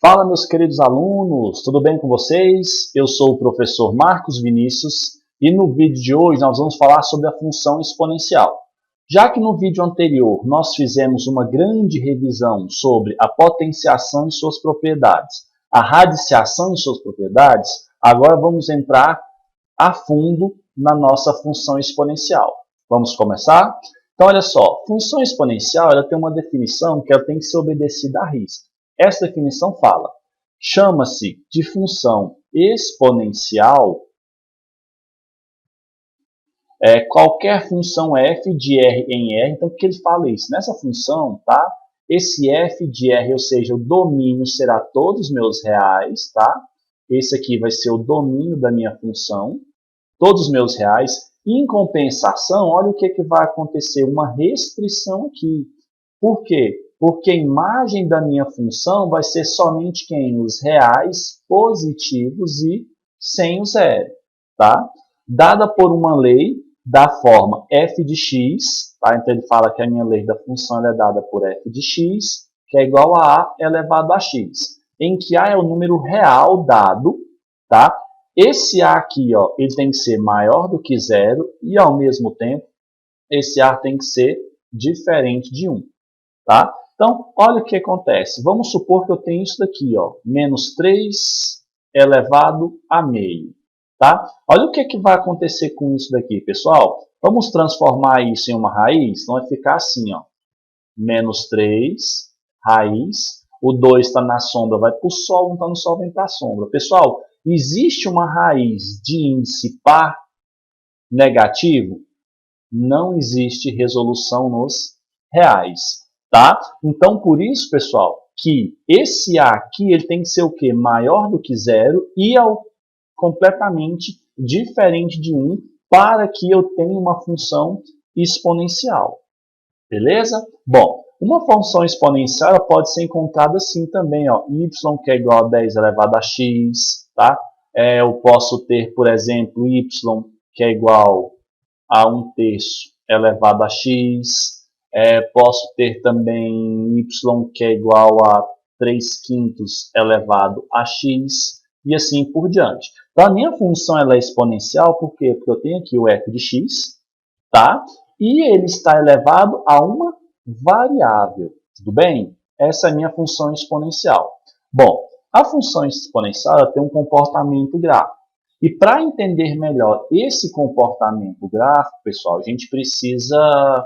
Fala, meus queridos alunos, tudo bem com vocês? Eu sou o professor Marcos Vinícius e no vídeo de hoje nós vamos falar sobre a função exponencial. Já que no vídeo anterior nós fizemos uma grande revisão sobre a potenciação e suas propriedades, a radiciação e suas propriedades, agora vamos entrar a fundo na nossa função exponencial. Vamos começar? Então, olha só, função exponencial ela tem uma definição que ela tem que ser obedecida à risca. Essa definição fala, chama-se de função exponencial qualquer função f de R em R. Então, por que ele fala isso? Nessa função, tá? Esse f de R, ou seja, o domínio será todos os meus reais, tá? Esse aqui vai ser o domínio da minha função, todos os meus reais. Em compensação, olha o que vai acontecer, uma restrição aqui. Por quê? Porque a imagem da minha função vai ser somente quem? Os reais positivos e sem o zero. Tá? Dada por uma lei da forma f de x, tá? Então ele fala que a minha lei da função é dada por f de x, que é igual a a elevado a x, em que a é o número real dado, tá? Esse a aqui, ó, ele tem que ser maior do que zero e, ao mesmo tempo, esse a tem que ser diferente de 1. Tá? Então, olha o que acontece. Vamos supor que eu tenho isso daqui, ó, menos 3 elevado a meio. Tá? Olha o que vai acontecer com isso daqui, pessoal. Vamos transformar isso em uma raiz? Então, vai ficar assim, ó, menos 3, raiz. O 2 está na sombra, vai para o sol, não está no sol, vem para a sombra. Pessoal, existe uma raiz de índice par negativo? Não existe resolução nos reais. Tá? Então, por isso, pessoal, que esse A aqui ele tem que ser o quê? Maior do que zero e completamente diferente de 1 para que eu tenha uma função exponencial. Beleza? Bom, uma função exponencial ela pode ser encontrada assim também, ó, y que é igual a 10 elevado a x, tá? Eu posso ter, por exemplo, y que é igual a 1/3 elevado a x, posso ter também y que é igual a 3/5 elevado a x, e assim por diante. Então, a minha função ela é exponencial, por quê? Porque eu tenho aqui o f de x, tá? E ele está elevado a uma variável, tudo bem? Essa é a minha função exponencial. Bom, a função exponencial ela tem um comportamento gráfico. E para entender melhor esse comportamento gráfico, pessoal, a gente precisa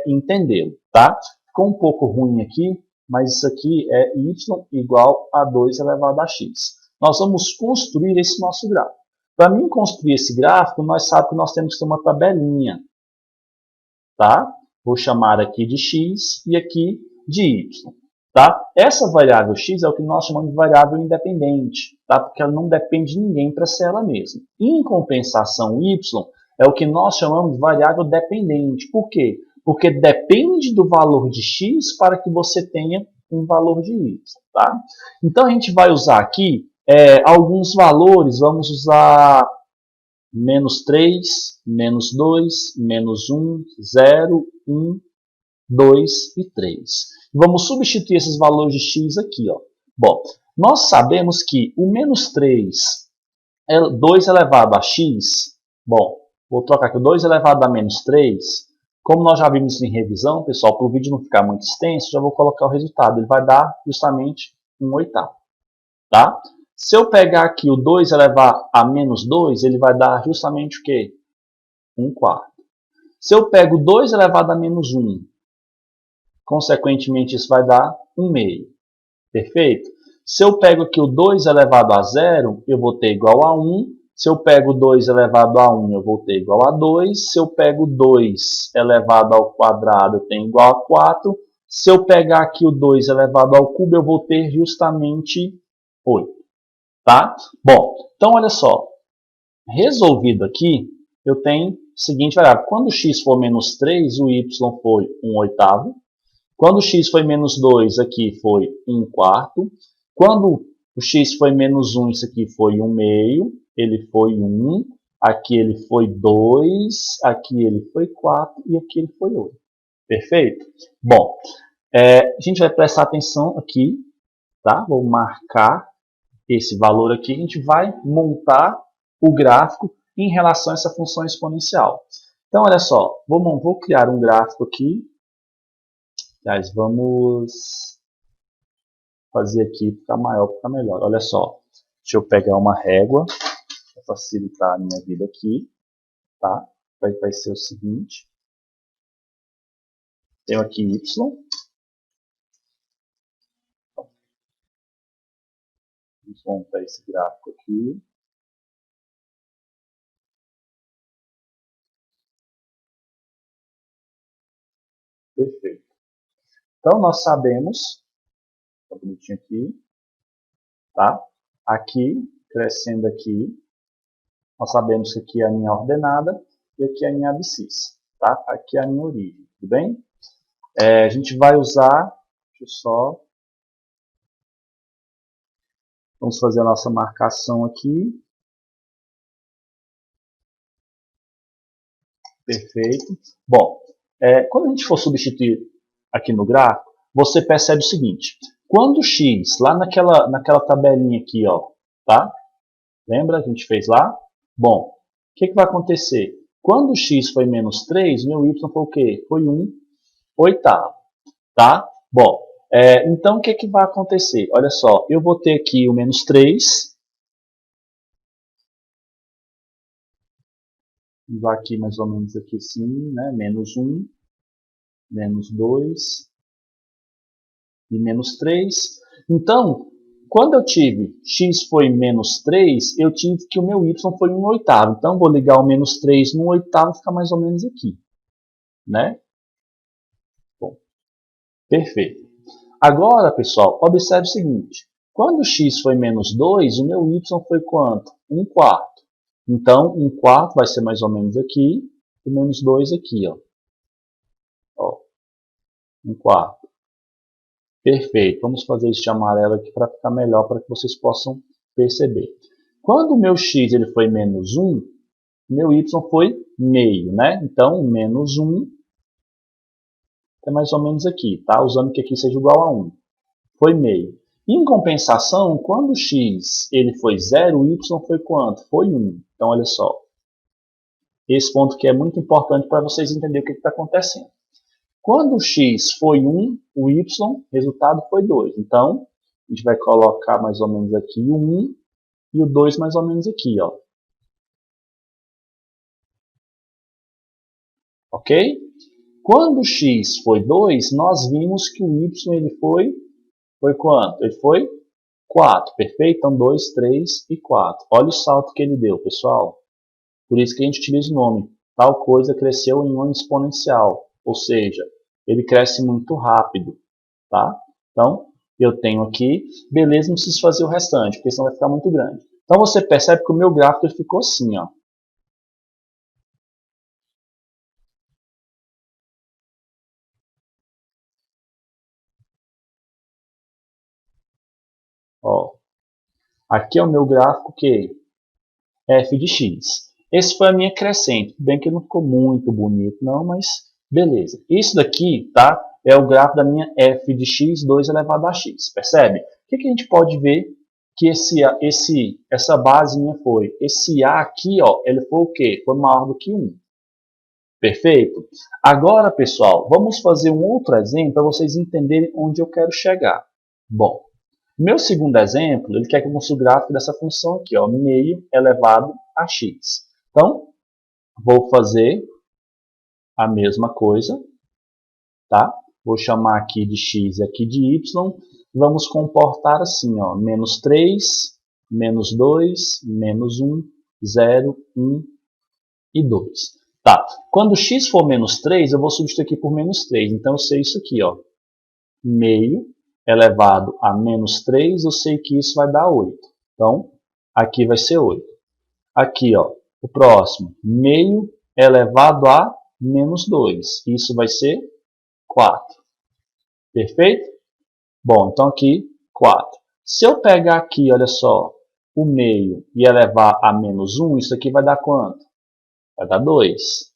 entendê-lo, tá? Ficou um pouco ruim aqui, mas isso aqui é y igual a 2 elevado a x. Nós vamos construir esse nosso gráfico. Para mim construir esse gráfico, nós sabemos que nós temos que ter uma tabelinha, tá? Vou chamar aqui de x e aqui de y. Tá? Essa variável x é o que nós chamamos de variável independente, tá? Porque ela não depende de ninguém para ser ela mesma. Em compensação, y é o que nós chamamos de variável dependente. Por quê? Porque depende do valor de x para que você tenha um valor de y. Tá? Então, a gente vai usar aqui alguns valores. Vamos usar menos 3, menos 2, menos 1, 0, 1, 2 e 3. Vamos substituir esses valores de x aqui. Ó. Bom, nós sabemos que o menos 3 é 2 elevado a x. Bom, vou trocar aqui o 2 elevado a menos 3. Como nós já vimos em revisão, pessoal, para o vídeo não ficar muito extenso, já vou colocar o resultado. Ele vai dar justamente 1/8. Tá? Se eu pegar aqui o 2 elevado a menos 2, ele vai dar justamente o quê? 1/4. Se eu pego 2 elevado a menos 1, consequentemente, isso vai dar 1/2. Perfeito? Se eu pego aqui o 2 elevado a 0, eu vou ter igual a 1. Se eu pego 2 elevado a 1, eu vou ter igual a 2. Se eu pego 2 elevado ao quadrado, eu tenho igual a 4. Se eu pegar aqui o 2 elevado ao cubo, eu vou ter justamente 8. Tá? Bom, então olha só. Resolvido aqui, eu tenho o seguinte variável. Quando x for menos 3, o y foi 1/8. Quando o x foi menos 2, aqui foi 1/4. Quando o x foi menos 1, isso aqui foi 1/2. Ele foi 1. Aqui ele foi 2. Aqui ele foi 4. E aqui ele foi 8. Perfeito? Bom, a gente vai prestar atenção aqui tá? Vou marcar esse valor aqui, a gente vai montar o gráfico em relação a essa função exponencial. Então, olha só, vou criar um gráfico aqui. Aliás, vamos fazer aqui ficar maior, ficar melhor. Olha só, deixa eu pegar uma régua para facilitar a minha vida aqui, tá? Vai ser o seguinte. Tenho aqui y. Vamos montar esse gráfico aqui. Perfeito. Então, nós sabemos, tá bonitinho aqui, tá? Aqui, crescendo aqui, nós sabemos que aqui é a minha ordenada e aqui é a minha abscissa, tá? Aqui é a minha origem, tudo bem? A gente vai usar, deixa eu só, vamos fazer a nossa marcação aqui. Perfeito. Bom, quando a gente for substituir aqui no gráfico, você percebe o seguinte. Quando o x, lá naquela tabelinha aqui, ó, tá? Lembra que a gente fez lá? Bom, o que vai acontecer? Quando o x foi menos 3, meu y foi o quê? Foi 1/8, tá? Bom, então o que vai acontecer? Olha só, eu vou ter aqui o menos 3. Vamos aqui mais ou menos aqui sim, né? Menos 1, menos 2 e menos 3. Então, quando eu tive x foi menos 3, eu tive que o meu y foi 1/8. Então, vou ligar o menos 3 no 1/8, fica mais ou menos aqui, né? Bom, perfeito. Agora, pessoal, observe o seguinte. Quando x foi menos 2, o meu y foi quanto? 1/4. Então, 1/4 vai ser mais ou menos aqui, e menos 2 aqui, ó. 1/4. Perfeito. Vamos fazer isso de amarelo aqui para ficar melhor, para que vocês possam perceber. Quando o meu x ele foi menos 1, o meu y foi meio, né? Então, menos 1 é mais ou menos aqui, tá? Usando que aqui seja igual a 1. Foi meio. Em compensação, quando o x ele foi 0, o y foi quanto? Foi 1. Então, olha só. Esse ponto aqui é muito importante para vocês entenderem o que está acontecendo. Quando o x foi 1, o y, resultado foi 2. Então, a gente vai colocar mais ou menos aqui o 1 e o 2 mais ou menos aqui, ó. Ok? Quando o x foi 2, nós vimos que o y ele foi quanto? Ele foi 4, perfeito? Então, 2, 3 e 4. Olha o salto que ele deu, pessoal. Por isso que a gente utiliza o nome. Tal coisa cresceu em uma exponencial, ou seja, ele cresce muito rápido, tá? Então, eu tenho aqui, beleza, não preciso fazer o restante, porque senão vai ficar muito grande. Então, você percebe que o meu gráfico ele ficou assim, ó. Ó, aqui é o meu gráfico que f de x. Esse foi a minha crescente. Bem que não ficou muito bonito, não, mas beleza. Isso daqui, tá? É o gráfico da minha f de x, 2 elevado a x. Percebe? O que a gente pode ver que essa base minha foi? Esse a aqui, ó, ele foi o quê? Foi maior do que 1. Perfeito? Agora, pessoal, vamos fazer um outro exemplo para vocês entenderem onde eu quero chegar. Bom, meu segundo exemplo, ele quer que eu mostre o gráfico dessa função aqui, ó, meio elevado a x. Então, vou fazer a mesma coisa, tá? Vou chamar aqui de x e aqui de y. Vamos comportar assim, ó, menos 3, menos 2, menos 1, 0, 1 e 2. Tá, quando x for menos 3, eu vou substituir aqui por menos 3. Então, eu sei isso aqui, ó, meio elevado a menos 3, eu sei que isso vai dar 8. Então, aqui vai ser 8. Aqui, ó, o próximo, meio elevado a menos 2. Isso vai ser 4. Perfeito? Bom, então aqui, 4. Se eu pegar aqui, olha só, o meio e elevar a menos 1, isso aqui vai dar quanto? Vai dar 2.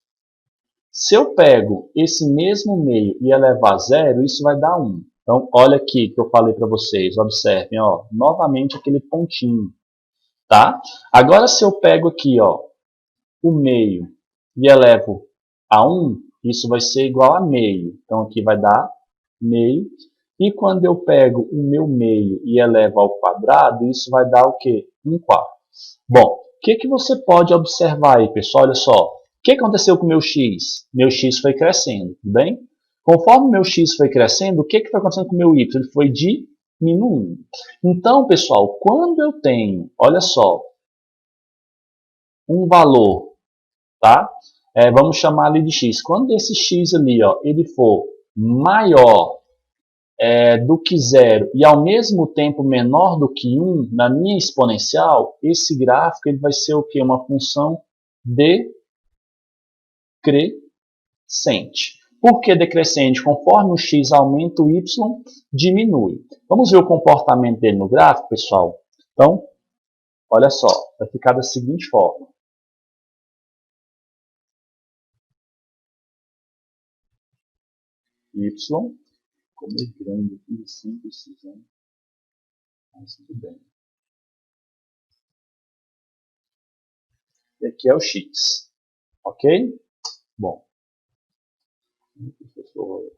Se eu pego esse mesmo meio e elevar a 0, isso vai dar 1. Então, olha aqui que eu falei para vocês, observem, ó, novamente aquele pontinho, tá? Agora, se eu pego aqui, ó, o meio e elevo a 1, isso vai ser igual a meio. Então, aqui vai dar meio. E quando eu pego o meu meio e elevo ao quadrado, isso vai dar o quê? 1/4. Bom, o que você pode observar aí, pessoal? Olha só. O que aconteceu com o meu x? Meu x foi crescendo, tudo bem? Conforme o meu x foi crescendo, o que foi acontecendo com o meu y? Ele foi diminuindo. Então, pessoal, quando eu tenho, olha só, um valor, tá? Vamos chamar ali de x. Quando esse x ali, ó, ele for maior do que zero e ao mesmo tempo menor do que 1 na minha exponencial, esse gráfico ele vai ser o quê? Uma função decrescente. Por que decrescente? Conforme o x aumenta, o y diminui. Vamos ver o comportamento dele no gráfico, pessoal? Então, olha só, vai ficar da seguinte forma. Y, como é grande aqui, simples, mas tudo bem. E aqui é o x, ok? Bom, professor,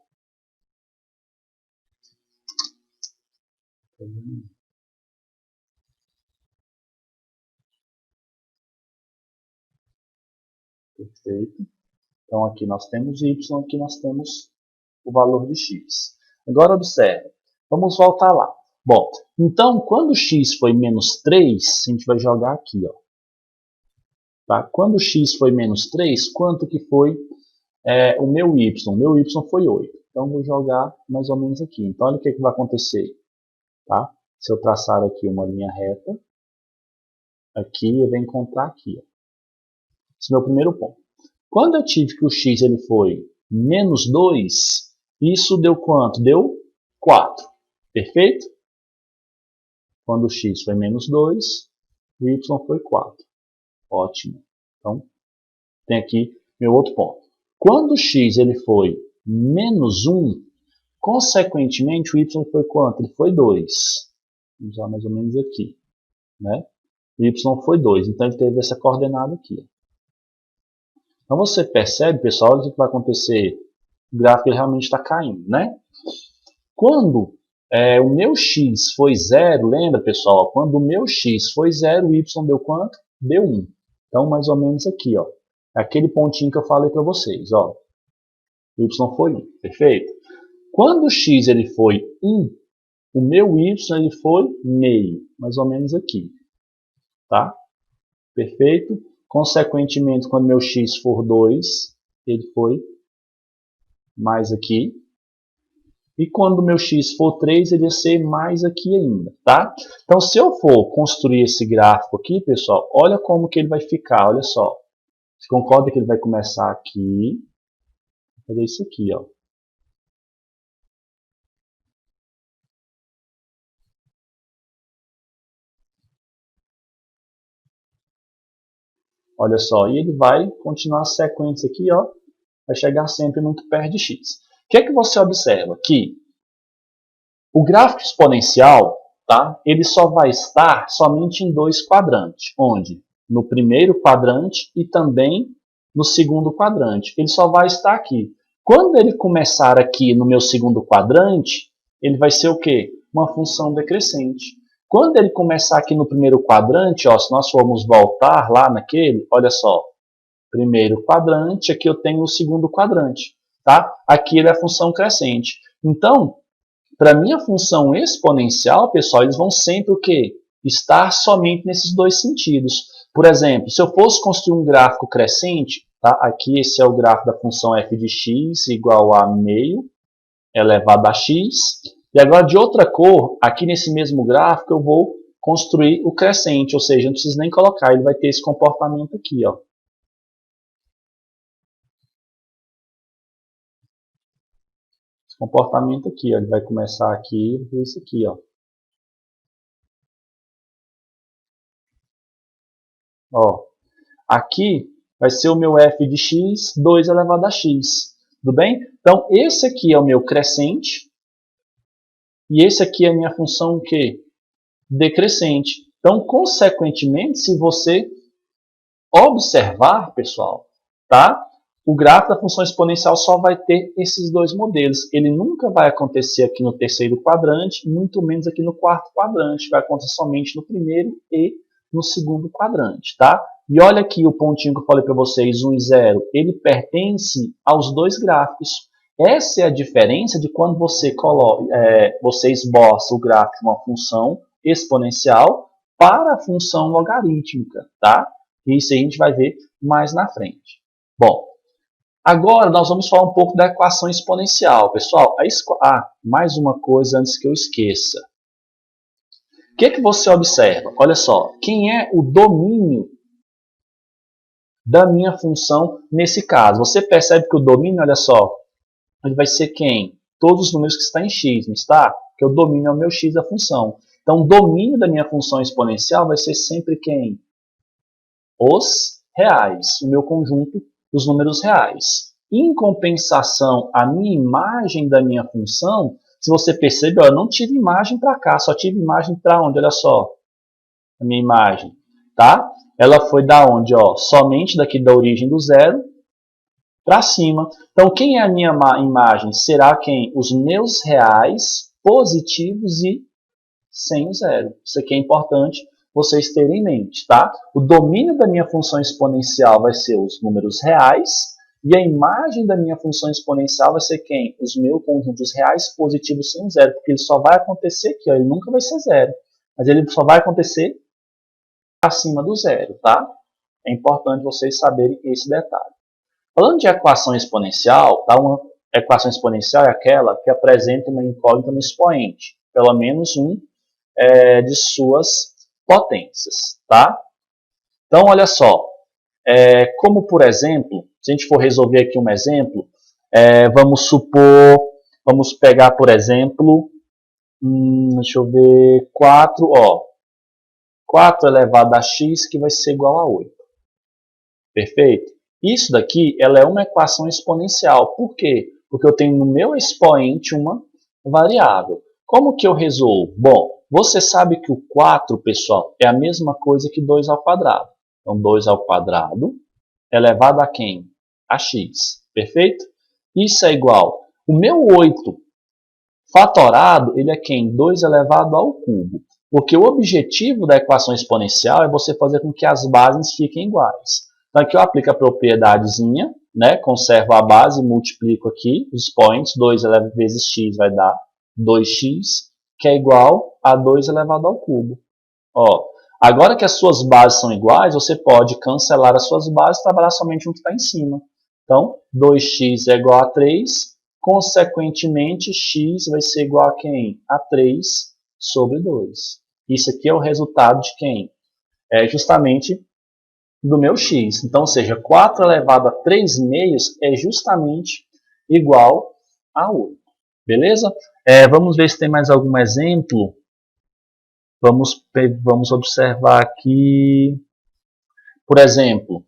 perfeito. Então aqui nós temos y, aqui nós temos o valor de x. Agora observe, vamos voltar lá. Bom, então quando x foi menos 3, a gente vai jogar aqui, ó. Tá? Quando x foi menos 3, quanto que foi o meu y? O meu y foi 8. Então vou jogar mais ou menos aqui. Então olha o que vai acontecer. Tá? Se eu traçar aqui uma linha reta, aqui eu venho encontrar aqui. Ó. Esse é o meu primeiro ponto. Quando eu tive que o x ele foi menos 2, isso deu quanto? Deu 4. Perfeito? Quando o x foi menos 2, o y foi 4. Ótimo. Então, tem aqui meu outro ponto. Quando o x ele foi menos 1, consequentemente o y foi quanto? Ele foi 2. Vamos usar mais ou menos aqui. Né? O y foi 2, então ele teve essa coordenada aqui. Então você percebe, pessoal, olha o que vai acontecer. O gráfico realmente está caindo, né? Quando o meu x foi 0, lembra, pessoal? Quando o meu x foi 0, o y deu quanto? Deu 1. Então, mais ou menos aqui, ó. Aquele pontinho que eu falei para vocês, ó. O y foi 1, perfeito? Quando o x ele foi 1, o meu y ele foi meio, mais ou menos aqui. Tá? Perfeito? Consequentemente, quando meu x for 2, ele foi mais aqui. E quando o meu x for 3, ele ia ser mais aqui ainda, tá? Então, se eu for construir esse gráfico aqui, pessoal, olha como que ele vai ficar, olha só. Você concorda que ele vai começar aqui, fazer isso aqui, ó. Olha só, e ele vai continuar a sequência aqui, ó, vai chegar sempre muito perto de x. O que é que você observa? Que o gráfico exponencial, tá, ele só vai estar somente em 2 quadrantes. Onde? No primeiro quadrante e também no segundo quadrante. Ele só vai estar aqui. Quando ele começar aqui no meu segundo quadrante, ele vai ser o quê? Uma função decrescente. Quando ele começar aqui no primeiro quadrante, ó, se nós formos voltar lá naquele, olha só, primeiro quadrante, aqui eu tenho o segundo quadrante. Tá? Aqui ele é a função crescente. Então, para minha função exponencial, pessoal, eles vão sempre o quê? Estar somente nesses dois sentidos. Por exemplo, se eu fosse construir um gráfico crescente, tá? Aqui esse é o gráfico da função f de x igual a meio elevado a x. E agora de outra cor, aqui nesse mesmo gráfico eu vou construir o crescente, ou seja, não preciso nem colocar, ele vai ter esse comportamento aqui, ó. Esse comportamento aqui, ó, ele vai começar aqui e ver isso aqui, ó. Ó, aqui vai ser o meu f de x, 2 elevado a x. Tudo bem? Então, esse aqui é o meu crescente. E esse aqui é a minha função o quê? Decrescente. Então, consequentemente, se você observar, pessoal, tá? O gráfico da função exponencial só vai ter esses dois modelos. Ele nunca vai acontecer aqui no terceiro quadrante, muito menos aqui no quarto quadrante. Vai acontecer somente no primeiro e no segundo quadrante, tá? E olha aqui o pontinho que eu falei para vocês, 1 e 0. Ele pertence aos dois gráficos. Essa é a diferença de quando você você esboça o gráfico de uma função exponencial para a função logarítmica, tá? Isso aí a gente vai ver mais na frente. Bom, agora nós vamos falar um pouco da equação exponencial. Pessoal, mais uma coisa antes que eu esqueça. O que você observa? Olha só, quem é o domínio da minha função nesse caso? Você percebe que o domínio, olha só, ele vai ser quem? Todos os números que estão em x, não está? Porque o domínio é o meu x da função. Então, o domínio da minha função exponencial vai ser sempre quem? Os reais, o meu conjunto dos números reais. Em compensação, a minha imagem da minha função, se você percebe, eu não tive imagem para cá, só tive imagem para onde? Olha só, a minha imagem, tá? Ela foi da onde? Ó, somente daqui da origem do zero para cima. Então, quem é a minha imagem? Será quem? Os meus reais positivos e sem o zero. Isso aqui é importante vocês terem em mente, tá? O domínio da minha função exponencial vai ser os números reais e a imagem da minha função exponencial vai ser quem? Os meus conjuntos reais positivos sem o zero, porque ele só vai acontecer aqui, ó, ele nunca vai ser zero, mas ele só vai acontecer acima do zero, tá? É importante vocês saberem esse detalhe. Falando de equação exponencial, tá? Uma equação exponencial é aquela que apresenta uma incógnita no expoente, pelo menos um de suas potências, tá? Então, olha só, como por exemplo, se a gente for resolver aqui um exemplo, vamos pegar por exemplo, deixa eu ver, 4, ó, 4 elevado a x que vai ser igual a 8. Perfeito? Isso daqui, ela é uma equação exponencial. Por quê? Porque eu tenho no meu expoente uma variável. Como que eu resolvo? Bom, você sabe que o 4, pessoal, é a mesma coisa que 2 ao quadrado. Então, 2 ao quadrado elevado a quem? A x. Perfeito? Isso é igual. O meu 8 fatorado, ele é quem? 2 elevado ao cubo. Porque o objetivo da equação exponencial é você fazer com que as bases fiquem iguais. Então, aqui eu aplico a propriedadezinha, né? Conservo a base, multiplico aqui os expoentes, 2 vezes x vai dar 2x, que é igual a 2 elevado ao cubo. Ó, agora que as suas bases são iguais, você pode cancelar as suas bases e trabalhar somente o que está em cima. Então, 2x é igual a 3, consequentemente, x vai ser igual a quem? A 3 sobre 2. Isso aqui é o resultado de quem? É justamente do meu x. Então, ou seja, 4 elevado a 3 meios é justamente igual a 8. Beleza? Vamos ver se tem mais algum exemplo. Vamos observar aqui, por exemplo,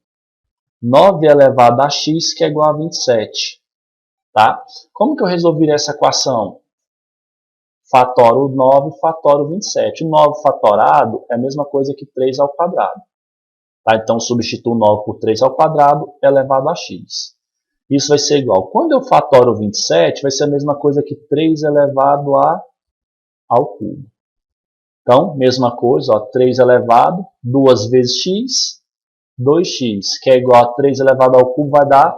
9 elevado a x, que é igual a 27. Tá? Como que eu resolvi essa equação? Fatoro o 9, fatoro o 27. O 9 fatorado é a mesma coisa que 3 ao quadrado. Tá? Então, substituo 9 por 3 ao quadrado elevado a x. Isso vai ser igual. Quando eu fatoro 27, vai ser a mesma coisa que 3 elevado ao cubo. Então, mesma coisa, ó, 3 elevado, 2 vezes x, 2x, que é igual a 3 elevado ao cubo, vai dar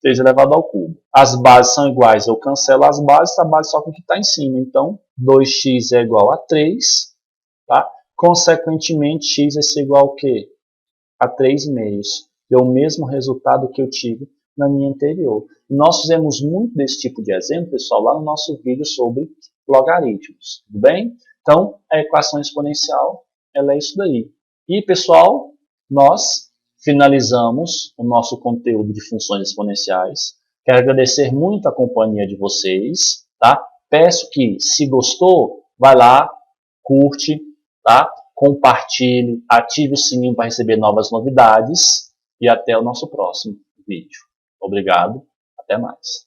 3 elevado ao cubo. As bases são iguais, eu cancelo as bases, a base só com o que está em cima. Então, 2x é igual a 3, tá? Consequentemente, x vai ser igual ao quê? A 3 meios. Deu o mesmo resultado que eu tive na minha anterior. E nós fizemos muito desse tipo de exemplo, pessoal, lá no nosso vídeo sobre logaritmos. Tudo bem? Então, a equação exponencial, ela é isso daí. E, pessoal, nós finalizamos o nosso conteúdo de funções exponenciais. Quero agradecer muito a companhia de vocês, tá? Peço que, se gostou, vai lá, curte, tá? Compartilhe, ative o sininho para receber novas novidades e até o nosso próximo vídeo. Obrigado, até mais.